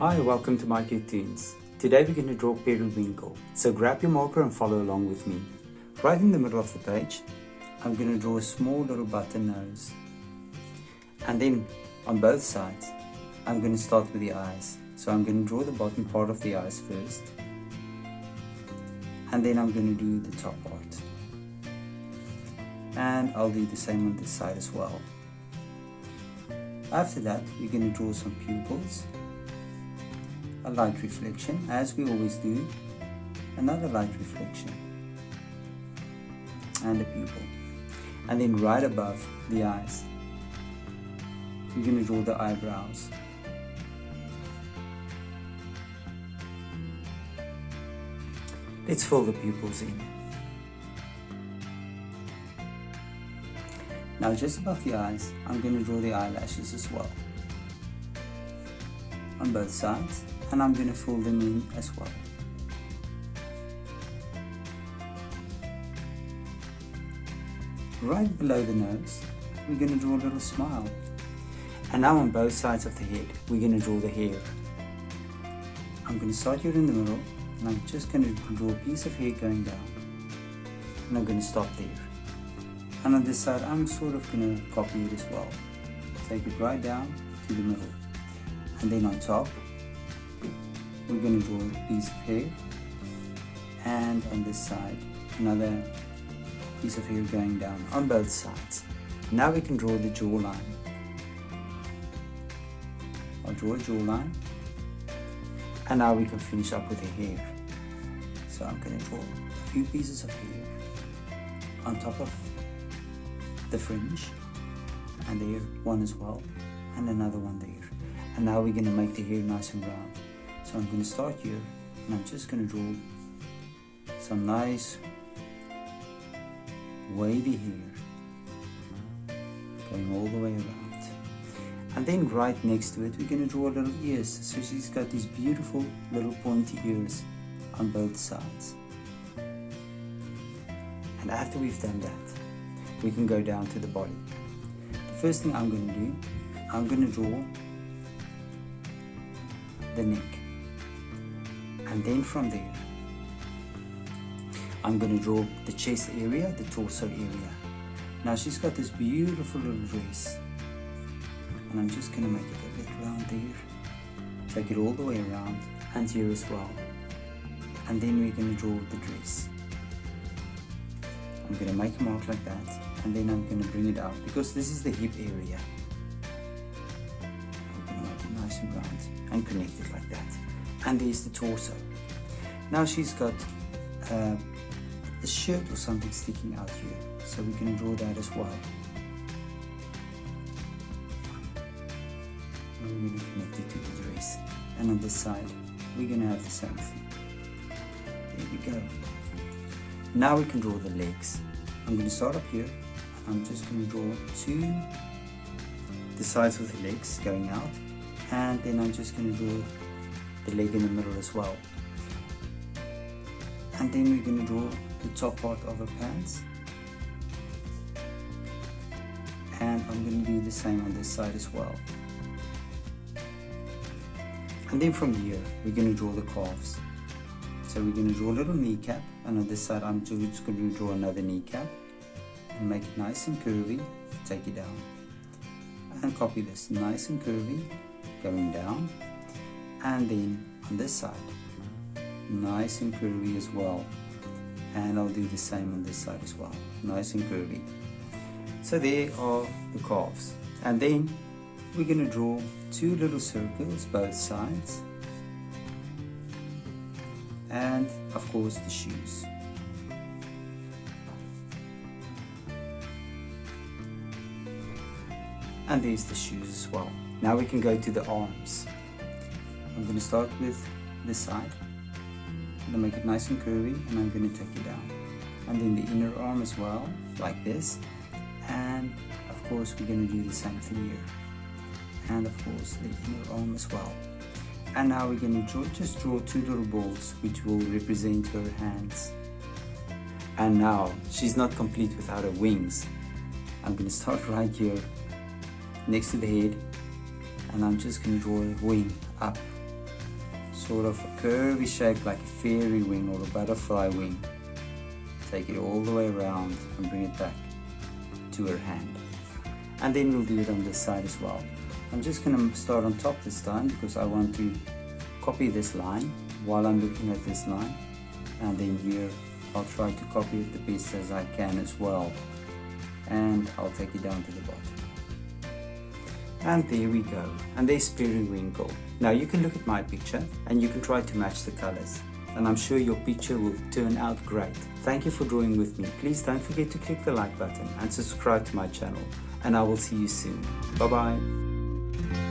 Hi, welcome to mycutetoons. Today we're going to draw Periwinkle, so grab your marker and follow along with me. Right in the middle of the page, I'm going to draw a small little button nose. And then on both sides, I'm going to start with the eyes. So I'm going to draw the bottom part of the eyes first. And then I'm going to do the top part. And I'll do the same on this side as well. After that, we're going to draw some pupils. A light reflection, as we always do, another light reflection, and a pupil. And then right above the eyes, we're going to draw the eyebrows. Let's fill the pupils in. Now just above the eyes, I'm going to draw the eyelashes as well, on both sides. And I'm going to fill them in as well. Right below the nose, we're going to draw a little smile. And now on both sides of the head, we're going to draw the hair. I'm going to start here in the middle, and I'm just going to draw a piece of hair going down. And I'm going to stop there. And on this side, I'm sort of going to copy it as well. Take it right down to the middle. And then on top, we're going to draw a piece of hair, and on this side another piece of hair going down on both sides. Now we can draw the jawline. I'll draw a jawline, and now we can finish up with the hair. So I'm going to draw a few pieces of hair on top of the fringe, and there one as well, and another one there. And now we're going to make the hair nice and round. So I'm going to start here, and I'm just going to draw some nice wavy hair going all the way around. And then right next to it, we're going to draw little ears. So she's got these beautiful little pointy ears on both sides. And after we've done that, we can go down to the body. The first thing I'm going to do, I'm going to draw the neck. And then from there, I'm going to draw the chest area, the torso area. Now she's got this beautiful little dress, and I'm just going to make it a bit round there. Take it all the way around, and here as well. And then we're going to draw the dress. I'm going to make a mark like that, and then I'm going to bring it out, because this is the hip area. I'm going to make it nice and round and connect it like that. And there's the torso. Now she's got a shirt or something sticking out here, so we can draw that as well. And we're going to connect it to the dress. And on this side, we're going to have the same thing. There we go. Now we can draw the legs. I'm going to start up here, and I'm just going to draw the sides of the legs going out, and then I'm just going to draw the leg in the middle as well. And then we're going to draw the top part of her pants, and I'm going to do the same on this side as well. And then from here, we're going to draw the calves. So we're going to draw a little kneecap, and on this side I'm just going to draw another kneecap and make it nice and curvy. Take it down and copy this, nice and curvy going down. And then on this side, nice and curvy as well. And I'll do the same on this side as well, nice and curvy. So there are the calves. And then we're going to draw two little circles both sides. And of course the shoes. And there's the shoes as well. Now we can go to the arms. I'm going to start with this side. I'm going to make it nice and curvy, and I'm going to take it down. And then the inner arm as well, like this. And of course we're going to do the same thing here. And of course the inner arm as well. And now we're going to just draw two little balls, which will represent her hands. And now she's not complete without her wings. I'm going to start right here next to the head, and I'm just going to draw a wing up sort of a curvy shape like a fairy wing or a butterfly wing. Take it all the way around and bring it back to her hand. And then we'll do it on this side as well. I'm just going to start on top this time because I want to copy this line while I'm looking at this line, and then here I'll try to copy it the best as I can as well, and I'll take it down to the bottom. And there we go, and there's Periwinkle. Now you can look at my picture and you can try to match the colors, and I'm sure your picture will turn out great. Thank you for drawing with me. Please don't forget to click the like button and subscribe to my channel, and I will see you soon. Bye bye.